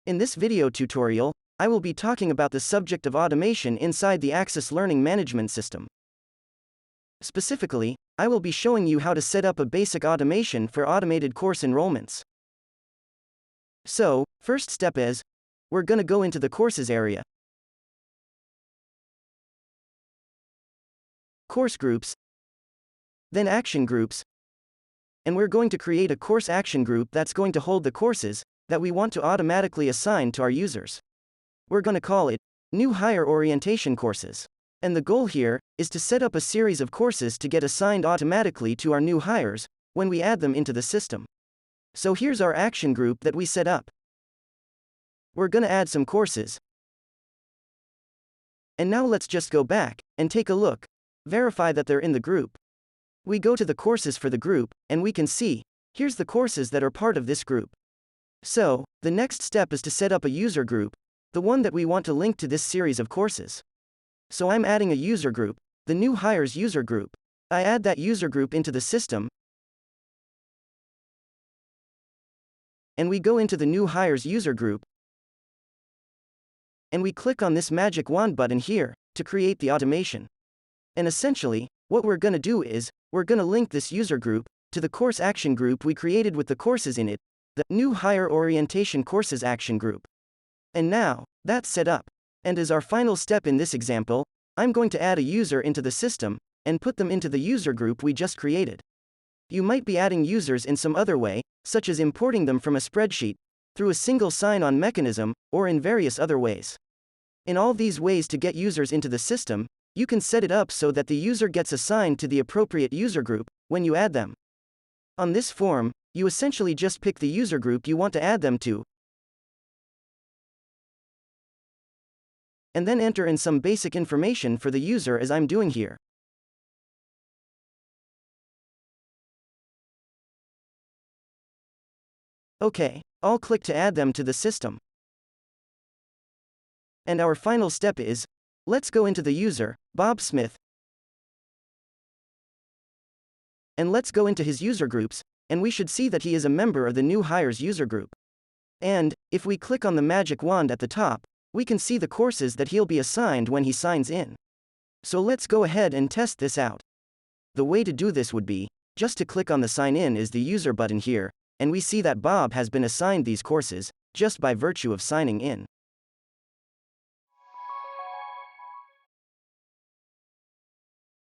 In this video tutorial, I will be talking about the subject of automation inside the Axis Learning Management System. Specifically, I will be showing you how to set up a basic automation for automated course enrollments. So, first step is, we're gonna go into the courses area. Course groups, then action groups, and we're going to create a course action group that's going to hold the courses that we want to automatically assign to our users. We're going to call it New Hire Orientation Courses. And the goal here is to set up a series of courses to get assigned automatically to our new hires when we add them into the system. So here's our action group that we set up. We're going to add some courses. And now let's just go back and take a look, verify that they're in the group. We go to the courses for the group, and we can see, here's the courses that are part of this group. So, the next step is to set up a user group, the one that we want to link to this series of courses. So I'm adding a user group, the new hires user group. I add that user group into the system, and we go into the new hires user group, and we click on this magic wand button here to create the automation. And essentially, what we're going to do is, we're going to link this user group to the course action group we created with the courses in it, the New Hire Orientation Courses action group. And now, that's set up. And as our final step in this example, I'm going to add a user into the system and put them into the user group we just created. You might be adding users in some other way, such as importing them from a spreadsheet, through a single sign-on mechanism, or in various other ways. In all these ways to get users into the system, you can set it up so that the user gets assigned to the appropriate user group when you add them. On this form, you essentially just pick the user group you want to add them to, and then enter in some basic information for the user as I'm doing here. Okay, I'll click to add them to the system. And our final step is, let's go into the user, Bob Smith, and let's go into his user groups, and we should see that he is a member of the new hires user group. And, if we click on the magic wand at the top, we can see the courses that he'll be assigned when he signs in. So let's go ahead and test this out. The way to do this would be, just to click on the sign in as the user button here, and we see that Bob has been assigned these courses, just by virtue of signing in.